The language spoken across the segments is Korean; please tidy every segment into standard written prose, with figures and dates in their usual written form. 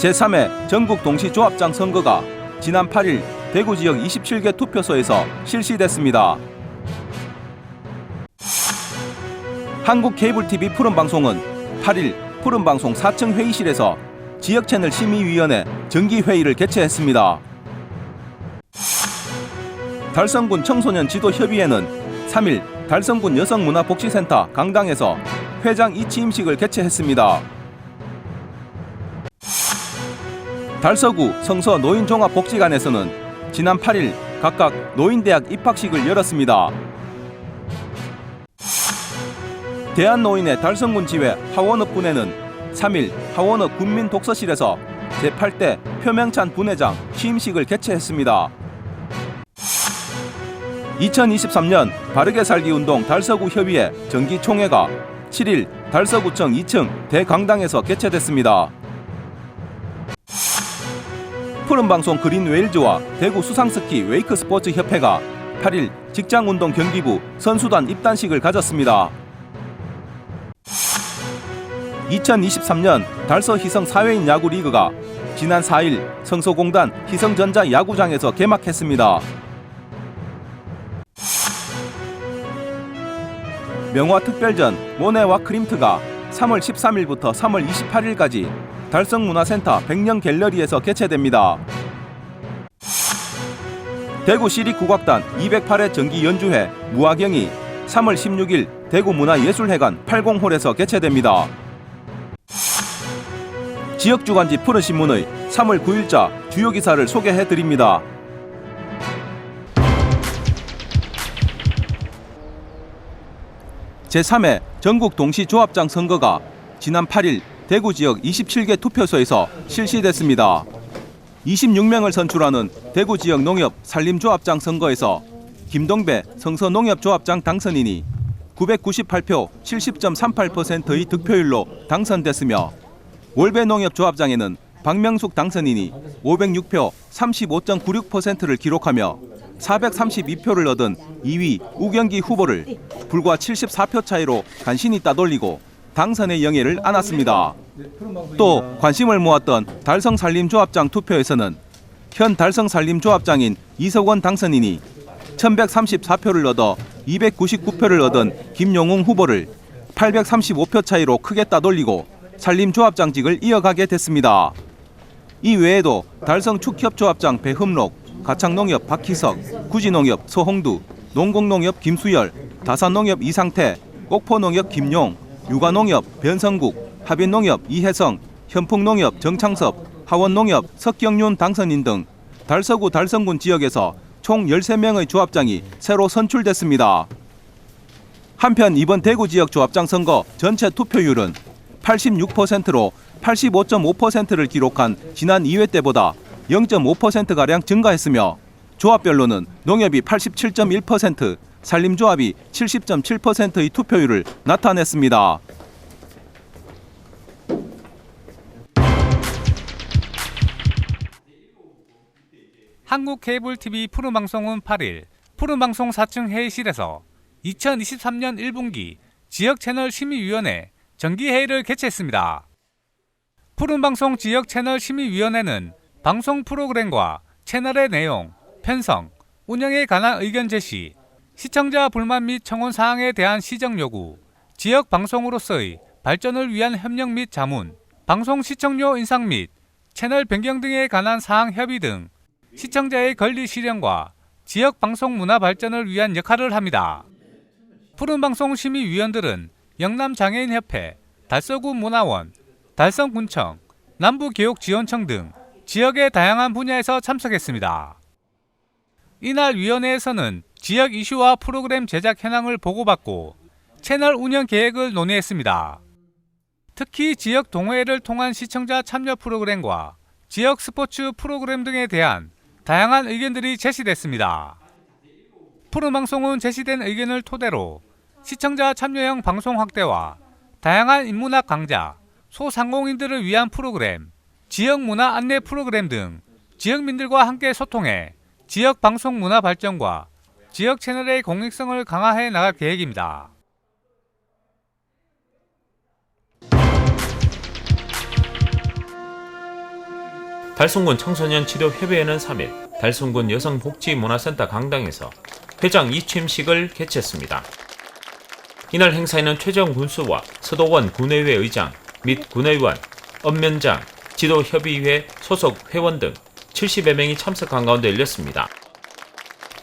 제3회 전국 동시조합장 선거가 지난 8일 대구 지역 27개 투표소에서 실시됐습니다. 한국케이블TV 푸른방송은 8일 푸른방송 4층 회의실에서 지역채널 심의위원회 정기회의를 개최했습니다. 달성군 청소년 지도협의회는 3일 달성군 여성문화복지센터 강당에서 회장 이취임식을 개최했습니다. 달서구 성서 노인종합복지관에서는 지난 8일 각각 노인대학 입학식을 열었습니다. 대한노인의 달성군 지회 하원읍 분회는 3일 하원읍 군민독서실에서 제8대 표명찬 분회장 취임식을 개최했습니다. 2023년 바르게 살기 운동 달서구 협의회 정기총회가 7일 달서구청 2층 대강당에서 개최됐습니다. 푸른방송 그린웨일즈와 대구 수상스키 웨이크스포츠 협회가 8일 직장운동 경기부 선수단 입단식을 가졌습니다. 2023년 달서 희성 사회인 야구 리그가 지난 4일 성서공단 희성전자 야구장에서 개막했습니다. 명화특별전 모네와 크림트가 3월 13일부터 3월 28일까지 달성문화센터 100년 갤러리에서 개최됩니다. 대구 시립국악단 208회 정기연주회 무화경이 3월 16일 대구문화예술회관 80홀에서 개최됩니다. 지역주간지 푸른신문의 3월 9일자 주요 기사를 소개해드립니다. 제3회 전국 동시조합장 선거가 지난 8일 대구 지역 27개 투표소에서 실시됐습니다. 26명을 선출하는 대구 지역 농협 산림조합장 선거에서 김동배 성서농협조합장 당선인이 998표 70.38%의 득표율로 당선됐으며 월배농협조합장에는 박명숙 당선인이 506표 35.96%를 기록하며 432표를 얻은 2위 우경기 후보를 불과 74표 차이로 간신히 따돌리고 당선의 영예를 안았습니다. 또 관심을 모았던 달성산림조합장 투표에서는 현 달성산림조합장인 이석원 당선인이 1134표를 얻어 299표를 얻은 김용웅 후보를 835표 차이로 크게 따돌리고 산림조합장직을 이어가게 됐습니다. 이 외에도 달성축협조합장 배흠록, 가창농협 박희석, 구지농협 서홍두, 농공농협 김수열, 다산농협 이상태, 꼭포농협 김용, 육아농협 변성국, 하빈농협 이혜성, 현풍농협 정창섭, 하원농협 석경윤 당선인 등 달서구 달성군 지역에서 총 13명의 조합장이 새로 선출됐습니다. 한편 이번 대구 지역 조합장 선거 전체 투표율은 86%로 85.5%를 기록한 지난 2회 때보다 0.5%가량 증가했으며 조합별로는 농협이 87.1%, 산림조합이 70.7%의 투표율을 나타냈습니다. 한국케이블TV 푸른방송은 8일 푸른방송 4층 회의실에서 2023년 1분기 지역채널 심의위원회 정기회의를 개최했습니다. 푸른방송 지역채널 심의위원회는 방송 프로그램과 채널의 내용, 편성, 운영에 관한 의견 제시, 시청자 불만 및 청원 사항에 대한 시정 요구, 지역 방송으로서의 발전을 위한 협력 및 자문, 방송 시청료 인상 및 채널 변경 등에 관한 사항 협의 등 시청자의 권리 실현과 지역 방송 문화 발전을 위한 역할을 합니다. 푸른방송 심의위원들은 영남장애인협회, 달서구 문화원, 달성군청, 남부교육지원청 등 지역의 다양한 분야에서 참석했습니다. 이날 위원회에서는 지역 이슈와 프로그램 제작 현황을 보고받고 채널 운영 계획을 논의했습니다. 특히 지역 동호회를 통한 시청자 참여 프로그램과 지역 스포츠 프로그램 등에 대한 다양한 의견들이 제시됐습니다. 푸른방송은 제시된 의견을 토대로 시청자 참여형 방송 확대와 다양한 인문학 강좌, 소상공인들을 위한 프로그램, 지역 문화 안내 프로그램 등 지역민들과 함께 소통해 지역 방송 문화 발전과 지역 채널의 공익성을 강화해 나갈 계획입니다. 달송군 청소년 지도협의회는 3일 달송군 여성복지문화센터 강당에서 회장 이취임식을 개최했습니다. 이날 행사에는 최재형 군수와 서도원 군의회 의장 및 군의원, 읍면장, 지도협의회 소속 회원 등 70여 명이 참석한 가운데 열렸습니다.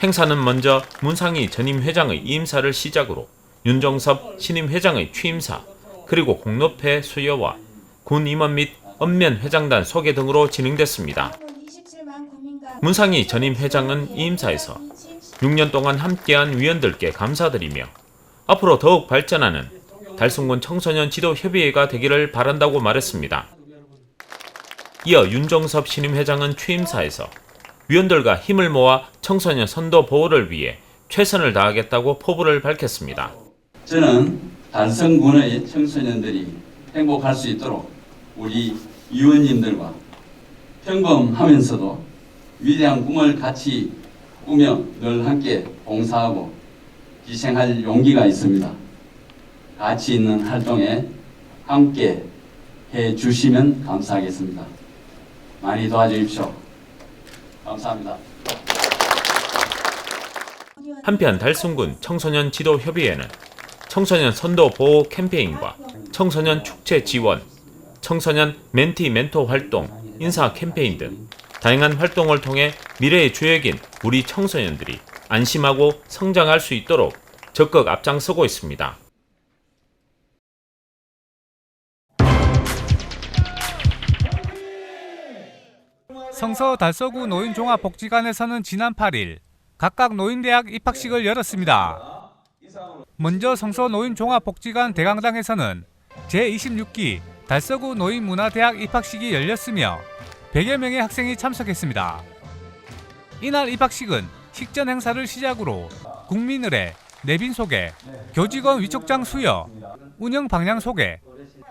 행사는 먼저 문상희 전임 회장의 이임사를 시작으로 윤정섭 신임 회장의 취임사, 그리고 공로패 수여와 군 임원 및 읍면 회장단 소개 등으로 진행됐습니다. 문상희 전임 회장은 이임사에서 6년 동안 함께한 위원들께 감사드리며 앞으로 더욱 발전하는 달송군 청소년 지도협의회가 되기를 바란다고 말했습니다. 이어 윤정섭 신임 회장은 취임사에서 위원들과 힘을 모아 청소년 선도 보호를 위해 최선을 다하겠다고 포부를 밝혔습니다. 저는 달성군의 청소년들이 행복할 수 있도록 우리 위원님들과 평범하면서도 위대한 꿈을 같이 꾸며 늘 함께 봉사하고 희생할 용기가 있습니다. 가치 있는 활동에 함께 해주시면 감사하겠습니다. 많이 도와주십시오. 감사합니다. 한편 달송군 청소년 지도협의회는 청소년 선도 보호 캠페인과 청소년 축제 지원, 청소년 멘티 멘토 활동, 인사 캠페인 등 다양한 활동을 통해 미래의 주역인 우리 청소년들이 안심하고 성장할 수 있도록 적극 앞장서고 있습니다. 성서 달서구 노인종합복지관에서는 지난 8일 각각 노인대학 입학식을 열었습니다. 먼저 성서 노인종합복지관 대강당에서는 제26기 달서구 노인문화대학 입학식이 열렸으며 100여 명의 학생이 참석했습니다. 이날 입학식은 식전 행사를 시작으로 국민의례, 내빈 소개, 교직원 위촉장 수여, 운영 방향 소개,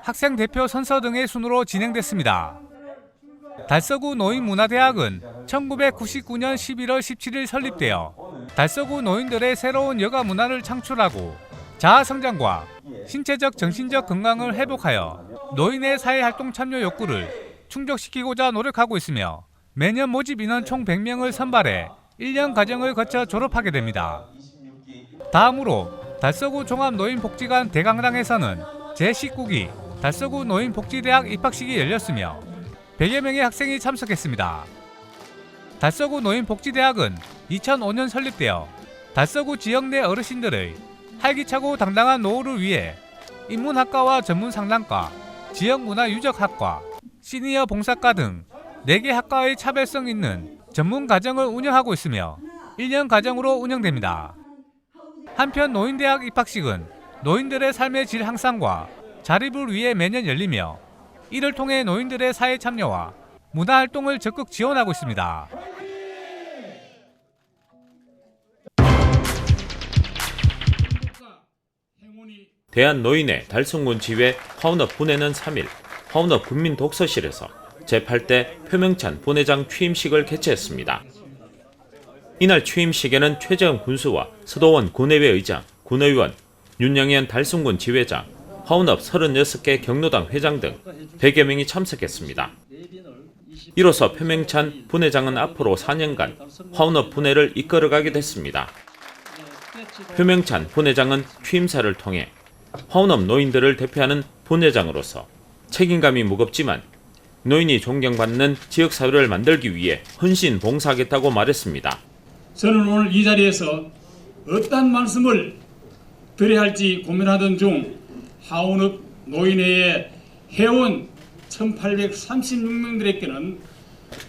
학생 대표 선서 등의 순으로 진행됐습니다. 달서구 노인문화대학은 1999년 11월 17일 설립되어 달서구 노인들의 새로운 여가 문화를 창출하고 자아성장과 신체적 정신적 건강을 회복하여 노인의 사회활동 참여 욕구를 충족시키고자 노력하고 있으며 매년 모집 인원 총 100명을 선발해 1년 과정을 거쳐 졸업하게 됩니다. 다음으로 달서구 종합노인복지관 대강당에서는 제19기 달서구 노인복지대학 입학식이 열렸으며 100여 명의 학생이 참석했습니다. 달서구 노인복지대학은 2005년 설립되어 달서구 지역 내 어르신들의 활기차고 당당한 노후를 위해 인문학과와 전문상담과, 지역문화유적학과, 시니어 봉사과 등 4개 학과의 차별성 있는 전문 과정을 운영하고 있으며 1년 과정으로 운영됩니다. 한편 노인대학 입학식은 노인들의 삶의 질 향상과 자립을 위해 매년 열리며 이를 통해 노인들의 사회 참여와 문화활동을 적극 지원하고 있습니다. 대한노인회 달송군 지회 화운업 분회는 3일 화운업 군민독서실에서 제8대 표명찬 분회장 취임식을 개최했습니다. 이날 취임식에는 최재형 군수와 서도원 군의회 의장, 군의원, 윤영현 달송군 지회장, 화운업 36개 경로당 회장 등 100여 명이 참석했습니다. 이로써 표명찬 분회장은 앞으로 4년간 화운업 분회를 이끌어가게 됐습니다. 표명찬 분회장은 취임사를 통해 화운업 노인들을 대표하는 분회장으로서 책임감이 무겁지만 노인이 존경받는 지역사회를 만들기 위해 헌신 봉사하겠다고 말했습니다. 저는 오늘 이 자리에서 어떤 말씀을 드려야 할지 고민하던 중 화운업 노인회의 회원 1836명들에게는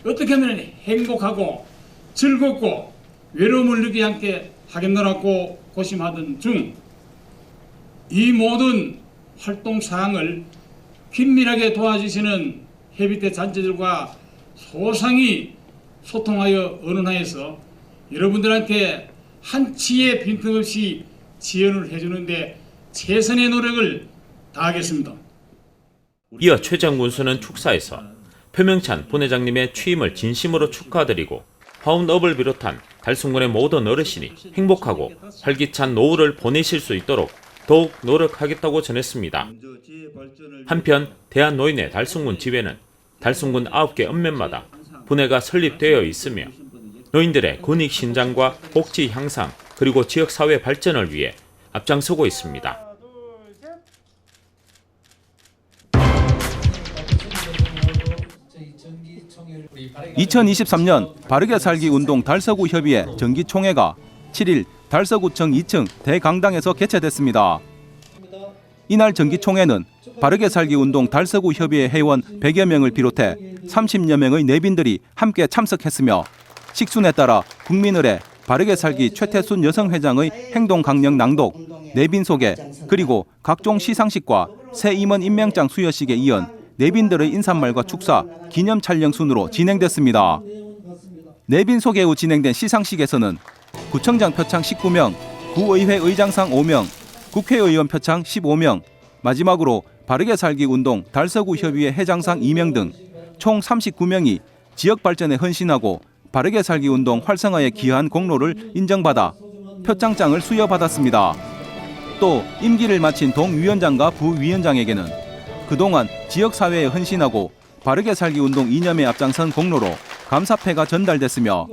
어떻게 하면 행복하고 즐겁고 외로움을 느끼지 않게 하겠노라고 고심하던 중 이 모든 활동 사항을 긴밀하게 도와주시는 협의회 단체들과 소상히 소통하여 의논하여서 여러분들한테 한치의 빈틈없이 지원을 해주는데 최선의 노력을 다하겠습니다. 이어 최재형 군수는 축사에서 표명찬 본회장님의 취임을 진심으로 축하드리고 화운업을 비롯한 달송군의 모든 어르신이 행복하고 활기찬 노후를 보내실 수 있도록 더욱 노력하겠다고 전했습니다. 한편 대한노인회 달송군 지회는 달송군 9개 읍면마다 분회가 설립되어 있으며 노인들의 권익 신장과 복지 향상 그리고 지역사회 발전을 위해 앞장서고 있습니다. (2023년) 바르게 살기 운동 달서구 협의회 정기총회가 7일 달서구청 2층 대강당에서 개최됐습니다. 이날 정기총회는 바르게 살기 운동 달서구 협의회 회원 100여 명을 비롯해 30여 명의 내빈들이 함께 참석했으며 식순에 따라 국민의례 바르게 살기 최태순 여성회장의 행동 강령 낭독, 내빈 소개, 그리고 각종 시상식과 새 임원 임명장 수여식에 이은 내빈들의 인사말과 축사, 기념 촬영 순으로 진행됐습니다. 내빈 소개 후 진행된 시상식에서는 구청장 표창 19명, 구의회 의장상 5명, 국회의원 표창 15명, 마지막으로 바르게 살기 운동 달서구 협의회 회장상 2명 등 총 39명이 지역 발전에 헌신하고 바르게 살기 운동 활성화에 기여한 공로를 인정받아 표창장을 수여받았습니다. 또 임기를 마친 동위원장과 부위원장에게는 그동안 지역사회에 헌신하고 바르게 살기 운동 이념에 앞장선 공로로 감사패가 전달됐으며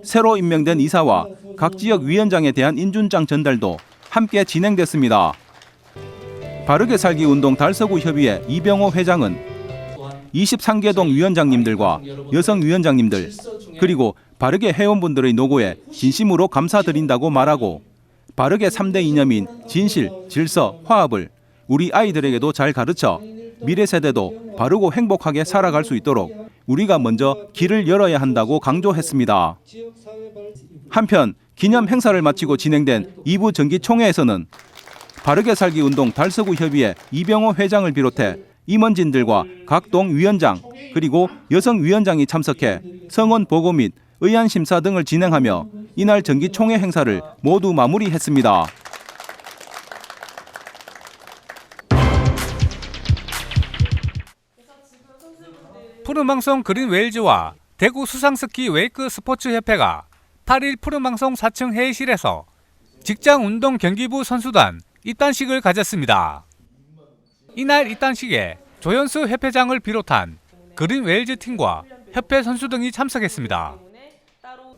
새로 임명된 이사와 각 지역 위원장에 대한 인준장 전달도 함께 진행됐습니다. 바르게 살기 운동 달서구 협의회 이병호 회장은 23개 동 위원장님들과 여성 위원장님들 그리고 바르게 회원분들의 노고에 진심으로 감사드린다고 말하고 바르게 3대 이념인 진실, 질서, 화합을 우리 아이들에게도 잘 가르쳐 미래 세대도 바르고 행복하게 살아갈 수 있도록 우리가 먼저 길을 열어야 한다고 강조했습니다. 한편 기념 행사를 마치고 진행된 2부 정기총회에서는 바르게 살기 운동 달서구 협의회 이병호 회장을 비롯해 임원진들과 각 동 위원장 그리고 여성 위원장이 참석해 성원 보고 및 의안 심사 등을 진행하며 이날 정기총회 행사를 모두 마무리했습니다. 푸른방송 그린웨일즈와 대구 수상스키 웨이크 스포츠협회가 8일 푸른방송 4층 회의실에서 직장운동 경기부 선수단 입단식을 가졌습니다. 이날 입단식에 조현수 협회장을 비롯한 그린웨일즈 팀과 협회 선수 등이 참석했습니다.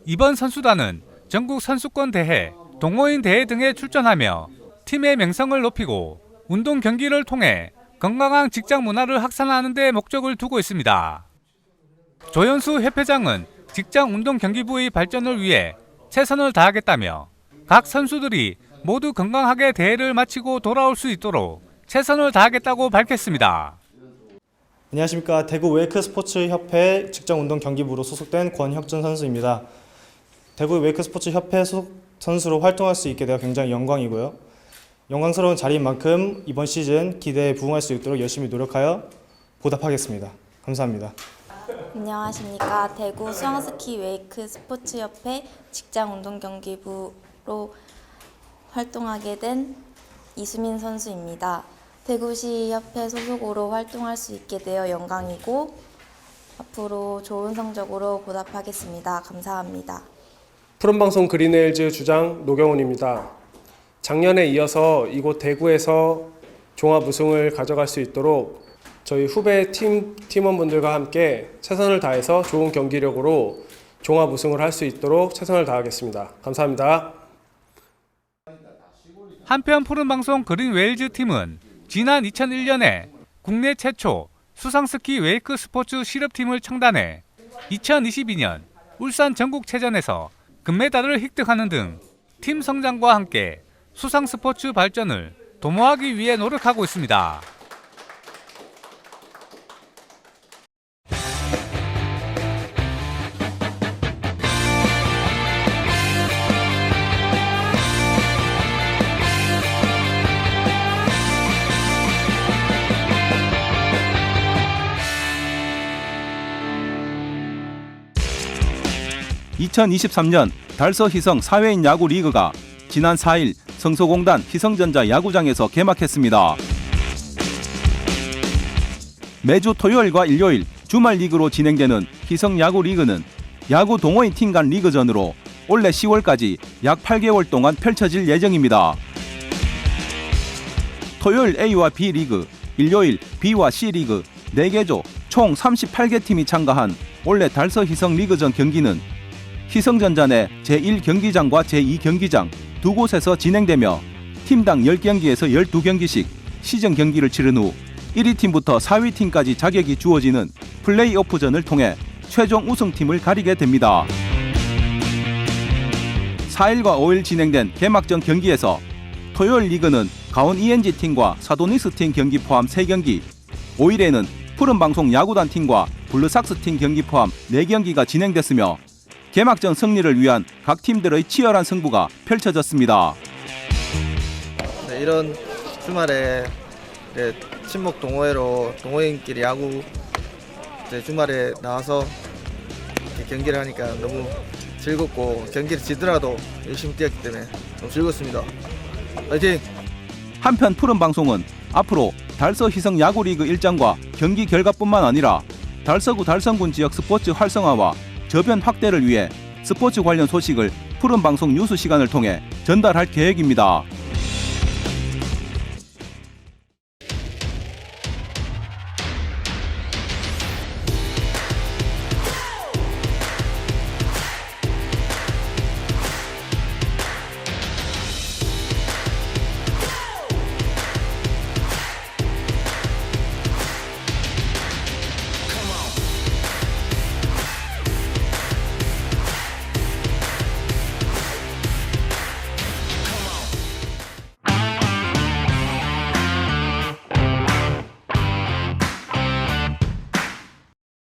이번 선수단은 전국 선수권 대회, 동호인 대회 등에 출전하며 팀의 명성을 높이고 운동 경기를 통해 건강한 직장 문화를 확산하는 데 목적을 두고 있습니다. 조현수 협회장은 직장 운동 경기부의 발전을 위해 최선을 다하겠다며 각 선수들이 모두 건강하게 대회를 마치고 돌아올 수 있도록 최선을 다하겠다고 밝혔습니다. 안녕하십니까. 대구 웨이크 스포츠 협회 직장운동 경기부로 소속된 권혁준 선수입니다. 대구 웨이크 스포츠 협회 소속 선수로 활동할 수 있게 되어 굉장히 영광이고요. 영광스러운 자리인 만큼 이번 시즌 기대에 부응할 수 있도록 열심히 노력하여 보답하겠습니다. 감사합니다. 안녕하십니까. 대구 수영스키 웨이크 스포츠협회 직장운동경기부로 활동하게 된 이수민 선수입니다. 대구시 협회 소속으로 활동할 수 있게 되어 영광이고 앞으로 좋은 성적으로 보답하겠습니다. 감사합니다. 푸른방송 그린웨일즈 주장 노경훈입니다. 작년에 이어서 이곳 대구에서 종합 우승을 가져갈 수 있도록 저희 후배 팀원분들과 함께 최선을 다해서 좋은 경기력으로 종합 우승을 할 수 있도록 최선을 다하겠습니다. 감사합니다. 한편 푸른방송 그린웨일즈 팀은 지난 2001년에 국내 최초 수상스키 웨이크 스포츠 실업팀을 창단해 2022년 울산 전국체전에서 금메달을 획득하는 등 팀 성장과 함께 수상 스포츠 발전을 도모하기 위해 노력하고 있습니다. (2023년) 달서 희성 사회인 야구 리그가 지난 4일 성소공단 희성전자 야구장에서 개막했습니다. 매주 토요일과 일요일 주말 리그로 진행되는 희성 야구 리그는 야구 동호인 팀 간 리그전으로 올해 10월까지 약 8개월 동안 펼쳐질 예정입니다. 토요일 A와 B 리그, 일요일 B와 C 리그 4개조 총 38개 팀이 참가한 올해 달서 희성 리그전 경기는 희성전자 내 제1경기장과 제2경기장 두 곳에서 진행되며 팀당 10경기에서 12경기씩 시즌 경기를 치른 후 1위 팀부터 4위 팀까지 자격이 주어지는 플레이오프전을 통해 최종 우승팀을 가리게 됩니다. 4일과 5일 진행된 개막전 경기에서 토요일 리그는 강원 ENG 팀과 사도니스 팀 경기 포함 3경기, 5일에는 푸른방송 야구단 팀과 블루삭스 팀 경기 포함 4경기가 진행됐으며 개막전 승리를 위한 각 팀들의 치열한 승부가 펼쳐졌습니다. 네, 이런 주말에 친목 동호회로 동호인끼리 야구 주말에 나와서 경기를 하니까 너무 즐겁고 경기를 지더라도 열심히 뛰었기 때문에 너무 즐겁습니다. 화이팅! 한편 푸른방송은 앞으로 달서 희성 야구리그 일정과 경기 결과뿐만 아니라 달서구 달성군 지역 스포츠 활성화와 저변 확대를 위해 스포츠 관련 소식을 푸른방송 뉴스 시간을 통해 전달할 계획입니다.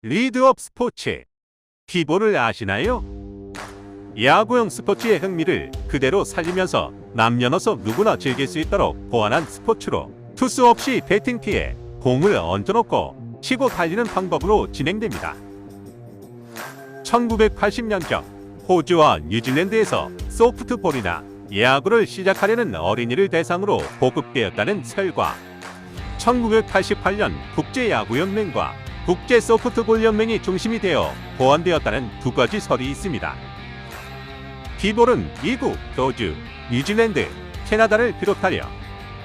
리드업 스포츠, 피보를 아시나요? 야구용 스포츠의 흥미를 그대로 살리면서 남녀노소 누구나 즐길 수 있도록 보완한 스포츠로 투수 없이 배팅 피해 공을 얹어놓고 치고 달리는 방법으로 진행됩니다. 1980년경 호주와 뉴질랜드에서 소프트볼이나 야구를 시작하려는 어린이를 대상으로 보급되었다는 설과 1988년 국제야구연맹과 국제소프트볼연맹이 중심이 되어 보완되었다는 두 가지 설이 있습니다. 피볼은 미국, 호주, 뉴질랜드, 캐나다를 비롯하여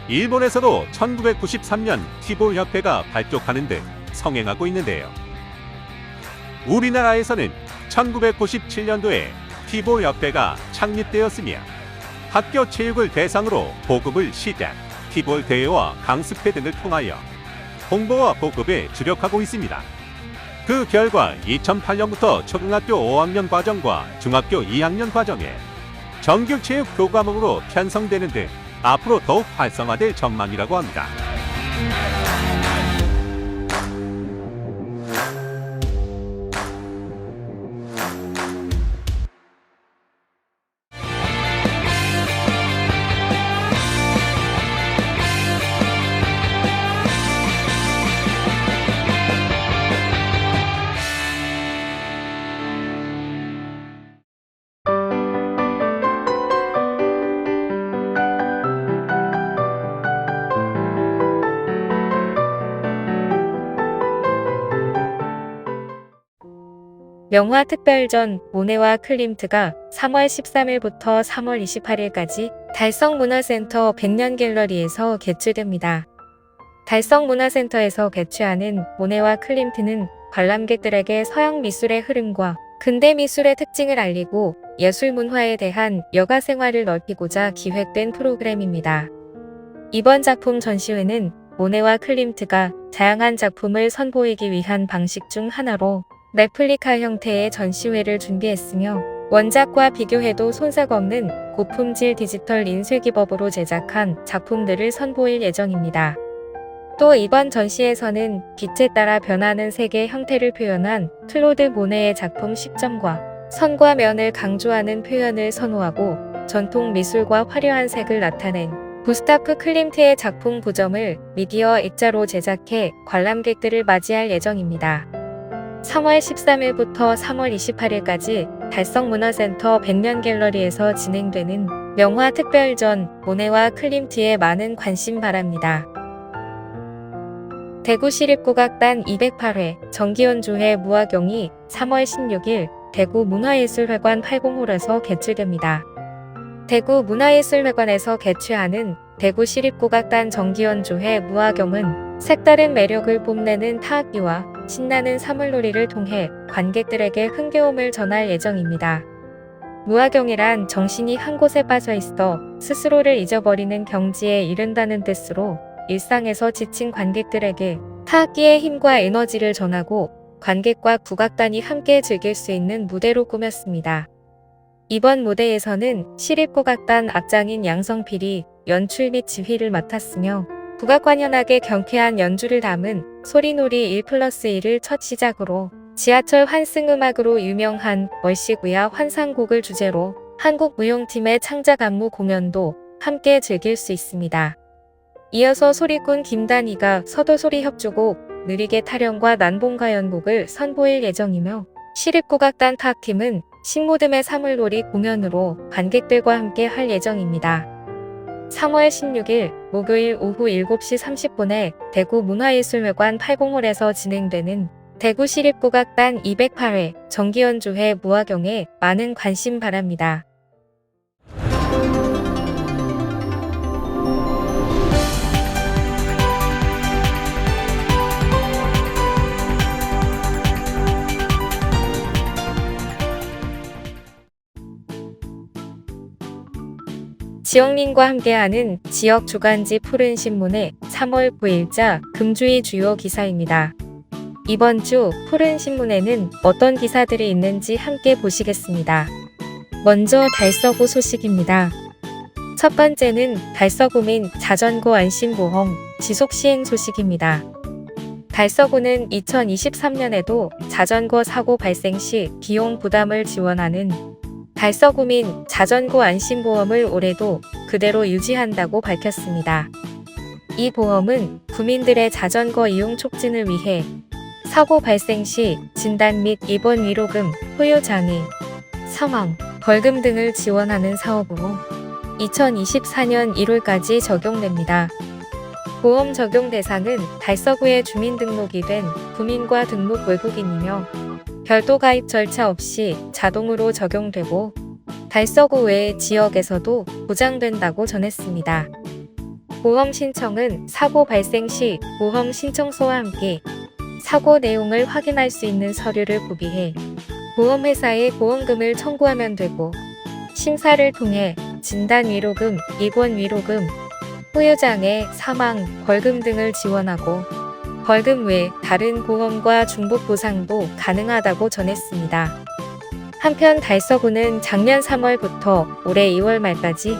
일본에서도 1993년 피볼 협회가 발족하는 등 성행하고 있는데요. 우리나라에서는 1997년도에 피볼 협회가 창립되었으며 학교 체육을 대상으로 보급을 시작, 피볼 대회와 강습회 등을 통하여 홍보와 보급에 주력하고 있습니다. 그 결과 2008년부터 초등학교 5학년 과정과 중학교 2학년 과정에 정규 체육 교과목으로 편성되는 등 앞으로 더욱 활성화될 전망이라고 합니다. 명화 특별전 모네와 클림트가 3월 13일부터 3월 28일까지 달성문화센터 100년 갤러리에서 개최됩니다. 달성문화센터에서 개최하는 모네와 클림트는 관람객들에게 서양 미술의 흐름과 근대 미술의 특징을 알리고 예술 문화에 대한 여가 생활을 넓히고자 기획된 프로그램입니다. 이번 작품 전시회는 모네와 클림트가 다양한 작품을 선보이기 위한 방식 중 하나로 레플리카 형태의 전시회를 준비했으며 원작과 비교해도 손색 없는 고품질 디지털 인쇄기법으로 제작한 작품들을 선보일 예정입니다. 또 이번 전시에서는 빛에 따라 변하는 색의 형태를 표현한 클로드 모네의 작품 10점과 선과 면을 강조하는 표현을 선호하고 전통 미술과 화려한 색을 나타낸 구스타프 클림트의 작품 9점을 미디어 액자로 제작해 관람객들을 맞이할 예정입니다. 3월 13일부터 3월 28일까지 달성문화센터 100년 갤러리에서 진행되는 명화 특별전 모네와 클림트에 많은 관심 바랍니다. 대구시립국악단 208회 정기연주회 무화경이 3월 16일 대구 문화예술회관 80홀에서 개최됩니다. 대구 문화예술회관에서 개최하는 대구시립국악단 정기연주회 무화경은 색다른 매력을 뽐내는 타악기와 신나는 사물놀이를 통해 관객들에게 흥겨움을 전할 예정입니다. 무화경이란 정신이 한 곳에 빠져 있어 스스로를 잊어버리는 경지에 이른다는 뜻으로 일상에서 지친 관객들에게 타악기의 힘과 에너지를 전하고 관객과 국악단이 함께 즐길 수 있는 무대로 꾸몄습니다. 이번 무대에서는 시립국악단 악장인 양성필이 연출 및 지휘를 맡았으며 국악관현악의 경쾌한 연주를 담은 소리놀이 1+1을 첫 시작으로 지하철 환승음악으로 유명한 월시구야 환상곡을 주제로 한국무용팀의 창작 안무 공연도 함께 즐길 수 있습니다. 이어서 소리꾼 김단희가 서도소리 협주곡 느리게 타령과 난봉가연곡을 선보일 예정이며 시립국악단 타악팀은 신모듬의 사물놀이 공연으로 관객들과 함께 할 예정입니다. 3월 16일 목요일 오후 7시 30분에 대구 문화예술회관 80홀에서 진행되는 대구시립국악단 208회 정기연주회 무화경에 많은 관심 바랍니다. 지역민과 함께하는 지역 주간지 푸른 신문의 3월 9일자 금주의 주요 기사입니다. 이번 주 푸른 신문에는 어떤 기사들이 있는지 함께 보시겠습니다. 먼저 달서구 소식입니다. 첫 번째는 달서구 민 자전거 안심보험 지속시행 소식입니다. 달서구는 2023년에도 자전거 사고 발생 시 비용 부담을 지원하는 달서구민 자전거 안심보험을 올해도 그대로 유지한다고 밝혔습니다. 이 보험은 구민들의 자전거 이용 촉진을 위해 사고 발생 시 진단 및 입원 위로금, 후유장애, 사망, 벌금 등을 지원하는 사업으로 2024년 1월까지 적용됩니다. 보험 적용 대상은 달서구에 주민등록이 된 구민과 등록 외국인이며 별도 가입 절차 없이 자동으로 적용되고 달서구 외의 지역에서도 보장된다고 전했습니다. 보험 신청은 사고 발생 시 보험 신청서와 함께 사고 내용을 확인할 수 있는 서류를 구비해 보험회사에 보험금을 청구하면 되고 심사를 통해 진단 위로금, 입원 위로금, 후유장애, 사망, 벌금 등을 지원하고 벌금 외 다른 보험과 중복 보상도 가능하다고 전했습니다. 한편 달서구는 작년 3월부터 올해 2월 말까지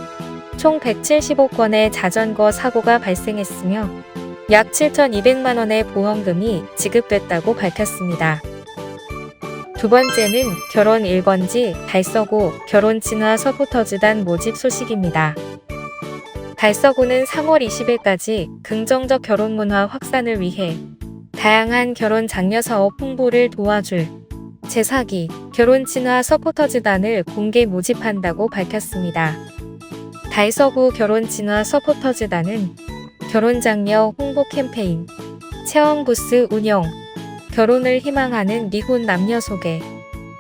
총 175건의 자전거 사고가 발생했으며 약 7,200만 원의 보험금이 지급됐다고 밝혔습니다. 두 번째는 결혼 1번지 달서구 결혼친화 서포터즈단 모집 소식입니다. 달서구는 3월 20일까지 긍정적 결혼 문화 확산을 위해 다양한 결혼 장려 사업 홍보를 도와줄 제4기 결혼친화 서포터즈단을 공개 모집한다고 밝혔습니다. 달서구 결혼친화 서포터즈단은 결혼장려 홍보 캠페인, 체험부스 운영, 결혼을 희망하는 미혼 남녀 소개,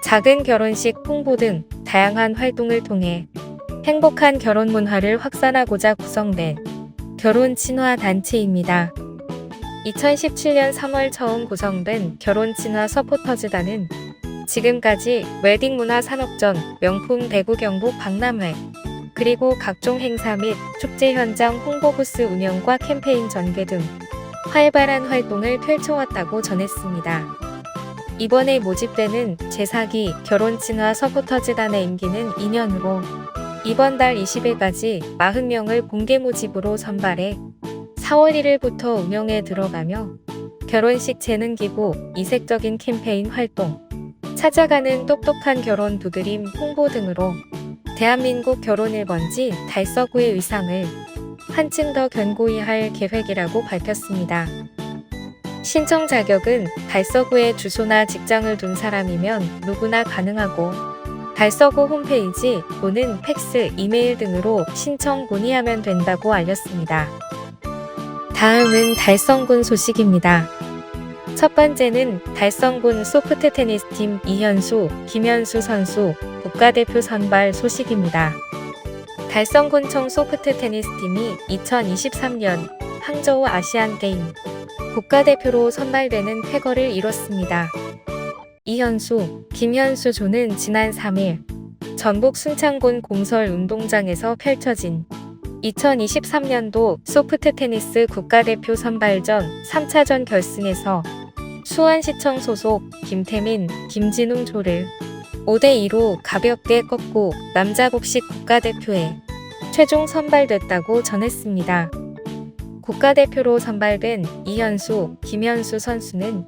작은 결혼식 홍보 등 다양한 활동을 통해 행복한 결혼 문화를 확산하고자 구성된 결혼 친화 단체입니다. 2017년 3월 처음 구성된 결혼 친화 서포터즈단은 지금까지 웨딩 문화 산업전, 명품 대구 경북 박람회, 그리고 각종 행사 및 축제 현장 홍보 부스 운영과 캠페인 전개 등 활발한 활동을 펼쳐왔다고 전했습니다. 이번에 모집되는 제4기 결혼 친화 서포터즈단의 임기는 2년으로 이번 달 20일까지 40명을 공개 모집으로 선발해 4월 1일부터 운영에 들어가며 결혼식 재능기부, 이색적인 캠페인 활동, 찾아가는 똑똑한 결혼 두드림 홍보 등으로 대한민국 결혼 1번지 달서구의 위상을 한층 더 견고히 할 계획이라고 밝혔습니다. 신청 자격은 달서구에 주소나 직장을 둔 사람이면 누구나 가능하고 달서구 홈페이지 또는 팩스, 이메일 등으로 신청 문의하면 된다고 알렸습니다. 다음은 달성군 소식입니다. 첫 번째는 달성군 소프트 테니스팀 이현수, 김현수 선수 국가대표 선발 소식입니다. 달성군청 소프트 테니스팀이 2023년 항저우 아시안게임 국가대표로 선발되는 쾌거를 이뤘습니다. 이현수, 김현수 조는 지난 3일 전북 순창군 공설운동장에서 펼쳐진 2023년도 소프트 테니스 국가대표 선발전 3차전 결승에서 수원시청 소속 김태민, 김진웅 조를 5대2로 가볍게 꺾고 남자 복식 국가대표에 최종 선발됐다고 전했습니다. 국가대표로 선발된 이현수, 김현수 선수는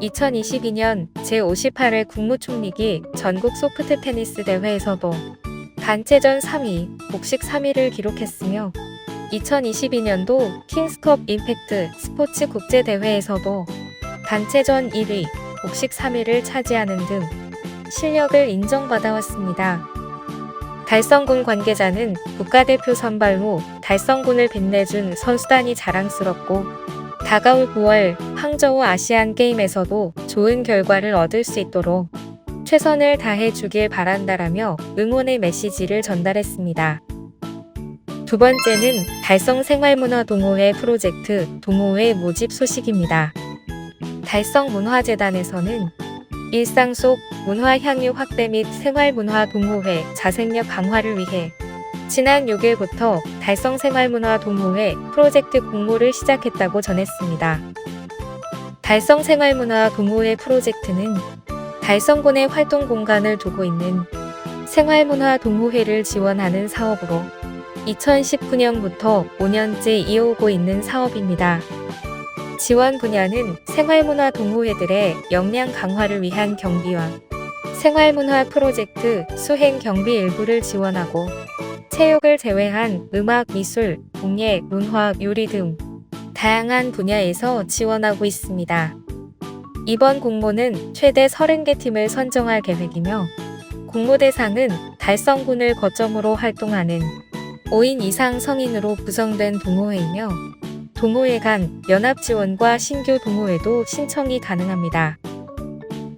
2022년 제58회 국무총리기 전국 소프트 테니스 대회에서도 단체전 3위, 복식 3위를 기록했으며 2022년도 킹스컵 임팩트 스포츠 국제대회에서도 단체전 1위, 복식 3위를 차지하는 등 실력을 인정받아왔습니다. 달성군 관계자는 국가대표 선발 후 달성군을 빛내준 선수단이 자랑스럽고 다가올 9월 항저우 아시안게임에서도 좋은 결과를 얻을 수 있도록 최선을 다해 주길 바란다라며 응원의 메시지를 전달했습니다. 두 번째는 달성생활문화동호회 프로젝트 동호회 모집 소식입니다. 달성문화재단에서는 일상 속 문화 향유 확대 및 생활문화동호회 자생력 강화를 위해 지난 6일부터 달성생활문화동호회 프로젝트 공모를 시작했다고 전했습니다. 달성생활문화동호회 프로젝트는 달성군의 활동 공간을 두고 있는 생활문화동호회를 지원하는 사업으로 2019년부터 5년째 이어오고 있는 사업입니다. 지원 분야는 생활문화동호회들의 역량 강화를 위한 경비와 생활문화 프로젝트 수행 경비 일부를 지원하고 체육을 제외한 음악, 미술, 공예, 문화, 요리 등 다양한 분야에서 지원하고 있습니다. 이번 공모는 최대 30개 팀을 선정할 계획이며 공모 대상은 달성군을 거점으로 활동하는 5인 이상 성인으로 구성된 동호회이며 동호회 간 연합 지원과 신규 동호회도 신청이 가능합니다.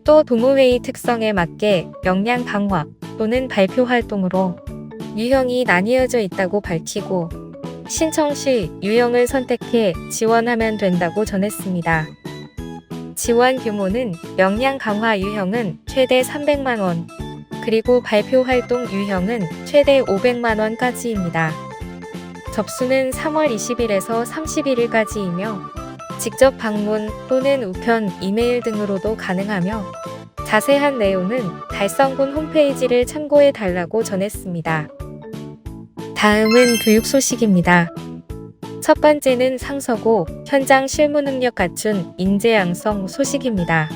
또 동호회의 특성에 맞게 역량 강화 또는 발표 활동으로 유형이 나뉘어져 있다고 밝히고 신청 시 유형을 선택해 지원하면 된다고 전했습니다. 지원 규모는 역량 강화 유형은 최대 300만 원, 그리고 발표 활동 유형은 최대 500만 원까지입니다. 접수는 3월 20일에서 31일까지이며 직접 방문 또는 우편, 이메일 등으로도 가능하며 자세한 내용은 달성군 홈페이지를 참고해 달라고 전했습니다. 다음은 교육 소식입니다. 첫 번째는 상서고 현장 실무 능력 갖춘 인재 양성 소식입니다.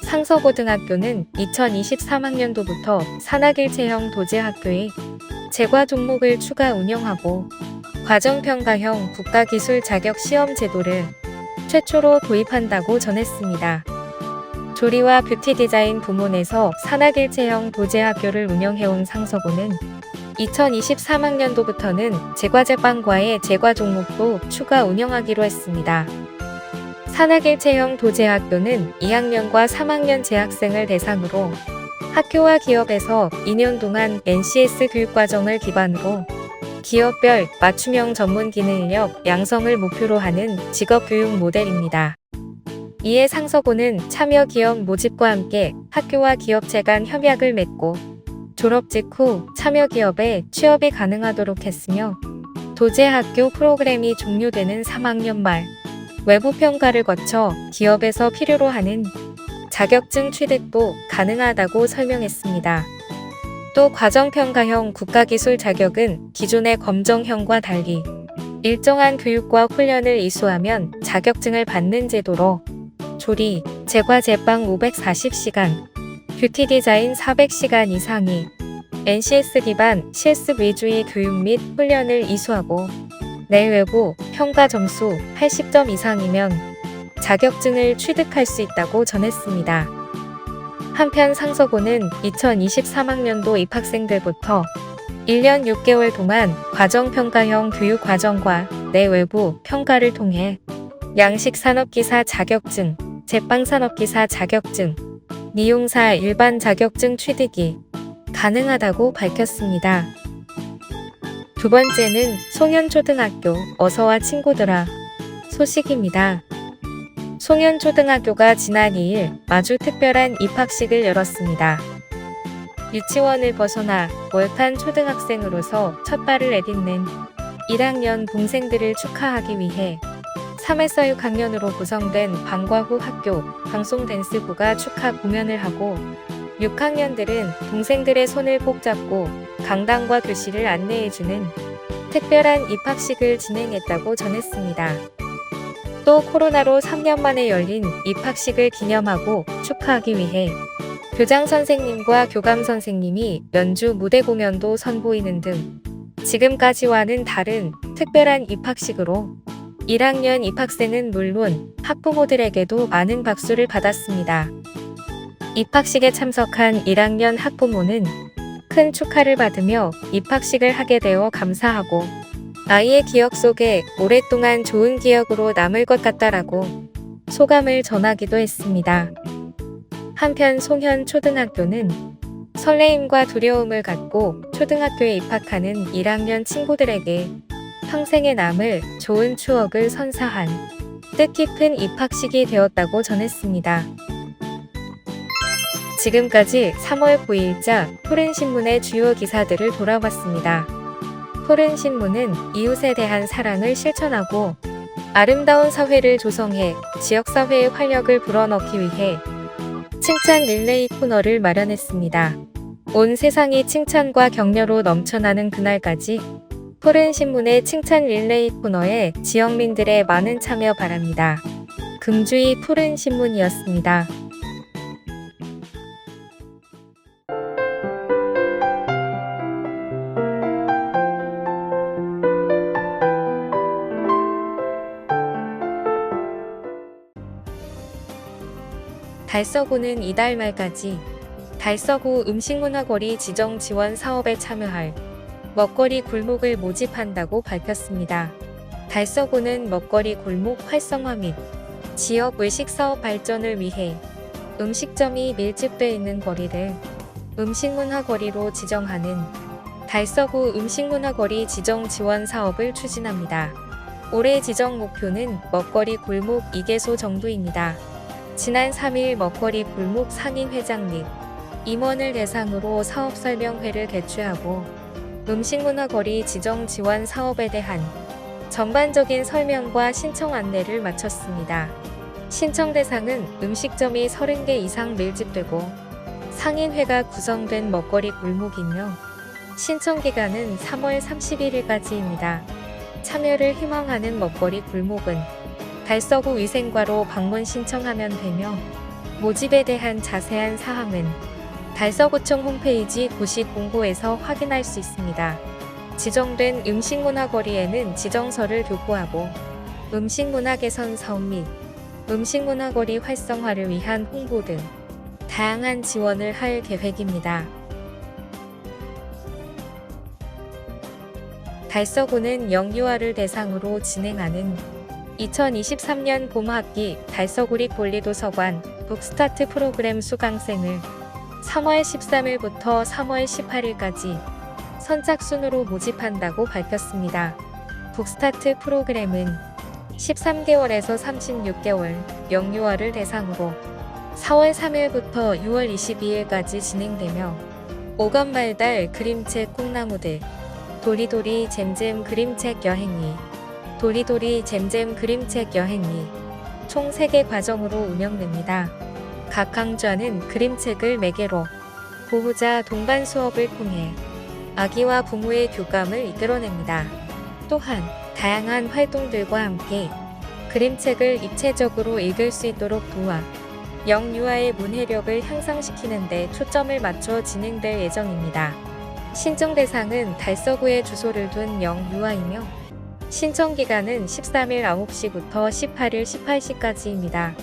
상서고등학교는 2023학년도부터 산학일체형 도제학교에 재과 종목을 추가 운영하고 과정평가형 국가기술 자격 시험 제도를 최초로 도입한다고 전했습니다. 조리와 뷰티 디자인 부문에서 산학일체형 도제학교를 운영해온 상서고는 2023학년도부터는 제과제빵과의 제과 종목도 추가 운영하기로 했습니다. 산학일체형 도제학교는 2학년과 3학년 재학생을 대상으로 학교와 기업에서 2년 동안 NCS 교육과정을 기반으로 기업별 맞춤형 전문 기능 인력 양성을 목표로 하는 직업교육 모델입니다. 이에 상서고는 참여 기업 모집과 함께 학교와 기업체 간 협약을 맺고 졸업 직후 참여 기업에 취업이 가능하도록 했으며 도제학교 프로그램이 종료되는 3학년 말 외부 평가를 거쳐 기업에서 필요로 하는 자격증 취득도 가능하다고 설명했습니다. 또 과정평가형 국가기술 자격은 기존의 검정형과 달리 일정한 교육과 훈련을 이수하면 자격증을 받는 제도로 조리, 제과 제빵 540시간, 뷰티 디자인 400시간 이상이 NCS 기반 실습 위주의 교육 및 훈련을 이수하고 내외부 평가 점수 80점 이상이면 자격증을 취득할 수 있다고 전했습니다. 한편 상서고는 2023학년도 입학생들부터 1년 6개월 동안 과정평가형 교육과정과 내외부 평가를 통해 양식산업기사 자격증, 제빵산업기사 자격증, 미용사 일반 자격증 취득이 가능하다고 밝혔습니다. 두 번째는 송현초등학교 어서와 친구들아 소식입니다. 송현초등학교가 지난 2일 아주 특별한 입학식을 열었습니다. 유치원을 벗어나 월판 초등학생으로서 첫 발을 내딛는 1학년 동생들을 축하하기 위해 3에서 6학년으로 구성된 방과후 학교 방송댄스부가 축하 공연을 하고 6학년들은 동생들의 손을 꼭 잡고 강당과 교실을 안내해주는 특별한 입학식을 진행했다고 전했습니다. 또 코로나로 3년 만에 열린 입학식을 기념하고 축하하기 위해 교장 선생님과 교감 선생님이 연주 무대 공연도 선보이는 등 지금까지와는 다른 특별한 입학식으로 1학년 입학생은 물론 학부모들에게도 많은 박수를 받았습니다. 입학식에 참석한 1학년 학부모는 큰 축하를 받으며 입학식을 하게 되어 감사하고 아이의 기억 속에 오랫동안 좋은 기억으로 남을 것 같다라고 소감을 전하기도 했습니다. 한편 송현초등학교는 설레임과 두려움을 갖고 초등학교에 입학하는 1학년 친구들에게 평생에 남을 좋은 추억을 선사한 뜻깊은 입학식이 되었다고 전했습니다. 지금까지 3월 9일자 푸른신문의 주요 기사들을 돌아봤습니다. 푸른신문은 이웃에 대한 사랑을 실천하고 아름다운 사회를 조성해 지역사회의 활력을 불어넣기 위해 칭찬 릴레이 코너를 마련했습니다. 온 세상이 칭찬과 격려로 넘쳐나는 그날까지 푸른신문의 칭찬 릴레이 코너에 지역민들의 많은 참여 바랍니다. 금주의 푸른신문이었습니다. 달서구는 이달 말까지 달서구 음식문화거리 지정 지원 사업에 참여할 먹거리 골목을 모집한다고 밝혔습니다. 달서구는 먹거리 골목 활성화 및 지역 외식사업 발전을 위해 음식점이 밀집돼 있는 거리를 음식문화거리로 지정하는 달서구 음식문화거리 지정 지원 사업을 추진합니다. 올해 지정 목표는 먹거리 골목 2개소 정도입니다. 지난 3일 먹거리 골목 상인회장 및 임원을 대상으로 사업 설명회를 개최하고 음식문화거리 지정 지원 사업에 대한 전반적인 설명과 신청 안내를 마쳤습니다. 신청 대상은 음식점이 30개 이상 밀집되고 상인회가 구성된 먹거리 골목이며 신청 기간은 3월 31일까지입니다. 참여를 희망하는 먹거리 골목은 달서구 위생과로 방문 신청하면 되며 모집에 대한 자세한 사항은 달서구청 홈페이지 고시 공고에서 확인할 수 있습니다. 지정된 음식문화거리에는 지정서를 교부하고 음식문화 개선 사업 및 음식문화거리 활성화를 위한 홍보 등 다양한 지원을 할 계획입니다. 달서구는 영유아를 대상으로 진행하는 2023년 봄학기 달서구리 볼리도서관 북스타트 프로그램 수강생을 3월 13일부터 3월 18일까지 선착순으로 모집한다고 밝혔습니다. 북스타트 프로그램은 13개월에서 36개월 영유아를 대상으로 4월 3일부터 6월 22일까지 진행되며 5권 말달 그림책 꿈나무들, 도리도리 잼잼 그림책 여행이, 도리도리 잼잼 그림책 여행이 총 3개 과정으로 운영됩니다. 각 강좌는 그림책을 매개로 보호자 동반 수업을 통해 아기와 부모의 교감을 이끌어냅니다. 또한 다양한 활동들과 함께 그림책을 입체적으로 읽을 수 있도록 도와 영유아의 문해력을 향상시키는 데 초점을 맞춰 진행될 예정입니다. 신청 대상은 달서구에 주소를 둔 영유아이며 신청 기간은 13일 9시부터 18일 18시까지입니다.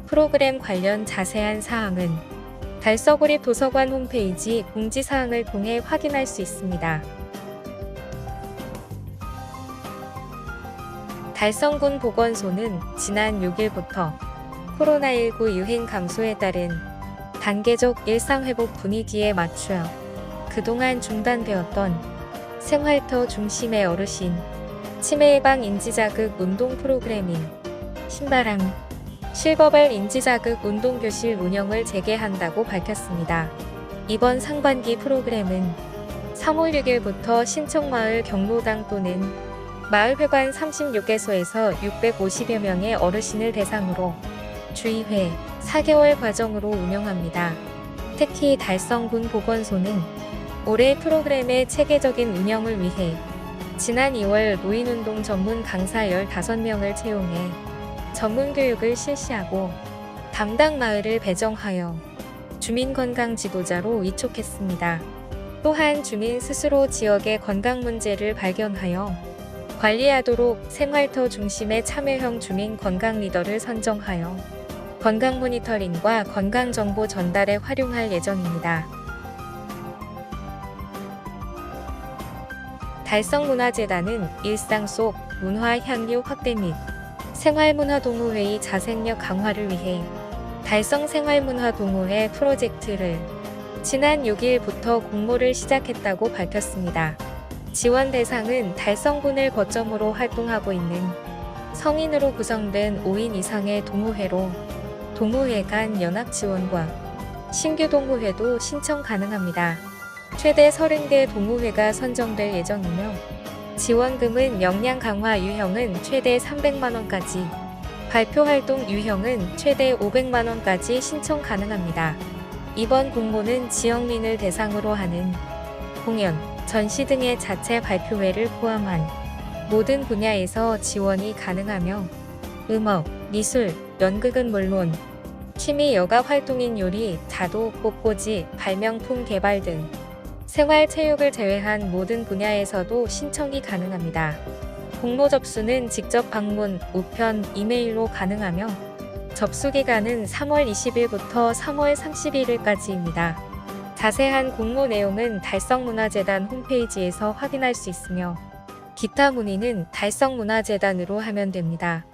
프로그램 관련 자세한 사항은 달서구립 도서관 홈페이지 공지사항을 통해 확인할 수 있습니다. 달성군 보건소는 지난 6일부터 코로나19 유행 감소에 따른 단계적 일상회복 분위기에 맞추어 그동안 중단되었던 생활터 중심의 어르신 치매 예방 인지자극 운동 프로그램인 신바람 실버벨 인지자극 운동교실 운영을 재개한다고 밝혔습니다. 이번 상반기 프로그램은 3월 6일부터 신청마을 경로당 또는 마을회관 36개소에서 650여 명의 어르신을 대상으로 주의회 4개월 과정으로 운영합니다. 특히 달성군 보건소는 올해 프로그램의 체계적인 운영을 위해 지난 2월 노인운동 전문 강사 15명을 채용해 전문 교육을 실시하고 담당 마을을 배정하여 주민건강 지도자로 위촉했습니다. 또한 주민 스스로 지역의 건강 문제를 발견하여 관리하도록 생활터 중심의 참여형 주민 건강 리더를 선정하여 건강 모니터링과 건강 정보 전달에 활용할 예정입니다. 달성문화재단은 일상 속 문화 향유 확대 및 생활문화동호회의 자생력 강화를 위해 달성생활문화동호회 프로젝트를 지난 6일부터 공모를 시작했다고 밝혔습니다. 지원 대상은 달성군을 거점으로 활동하고 있는 성인으로 구성된 5인 이상의 동호회로 동호회 간 연합 지원과 신규 동호회도 신청 가능합니다. 최대 30개 동호회가 선정될 예정이며 지원금은 역량 강화 유형은 최대 300만원까지, 발표 활동 유형은 최대 500만원까지 신청 가능합니다. 이번 공모는 지역민을 대상으로 하는 공연, 전시 등의 자체 발표회를 포함한 모든 분야에서 지원이 가능하며 음악, 미술, 연극은 물론 취미 여가 활동인 요리, 자도, 꽃꽂이, 발명품 개발 등 생활체육을 제외한 모든 분야에서도 신청이 가능합니다. 공모 접수는 직접 방문, 우편, 이메일로 가능하며 접수 기간은 3월 20일부터 3월 31일까지입니다. 자세한 공모 내용은 달성문화재단 홈페이지에서 확인할 수 있으며 기타 문의는 달성문화재단으로 하면 됩니다.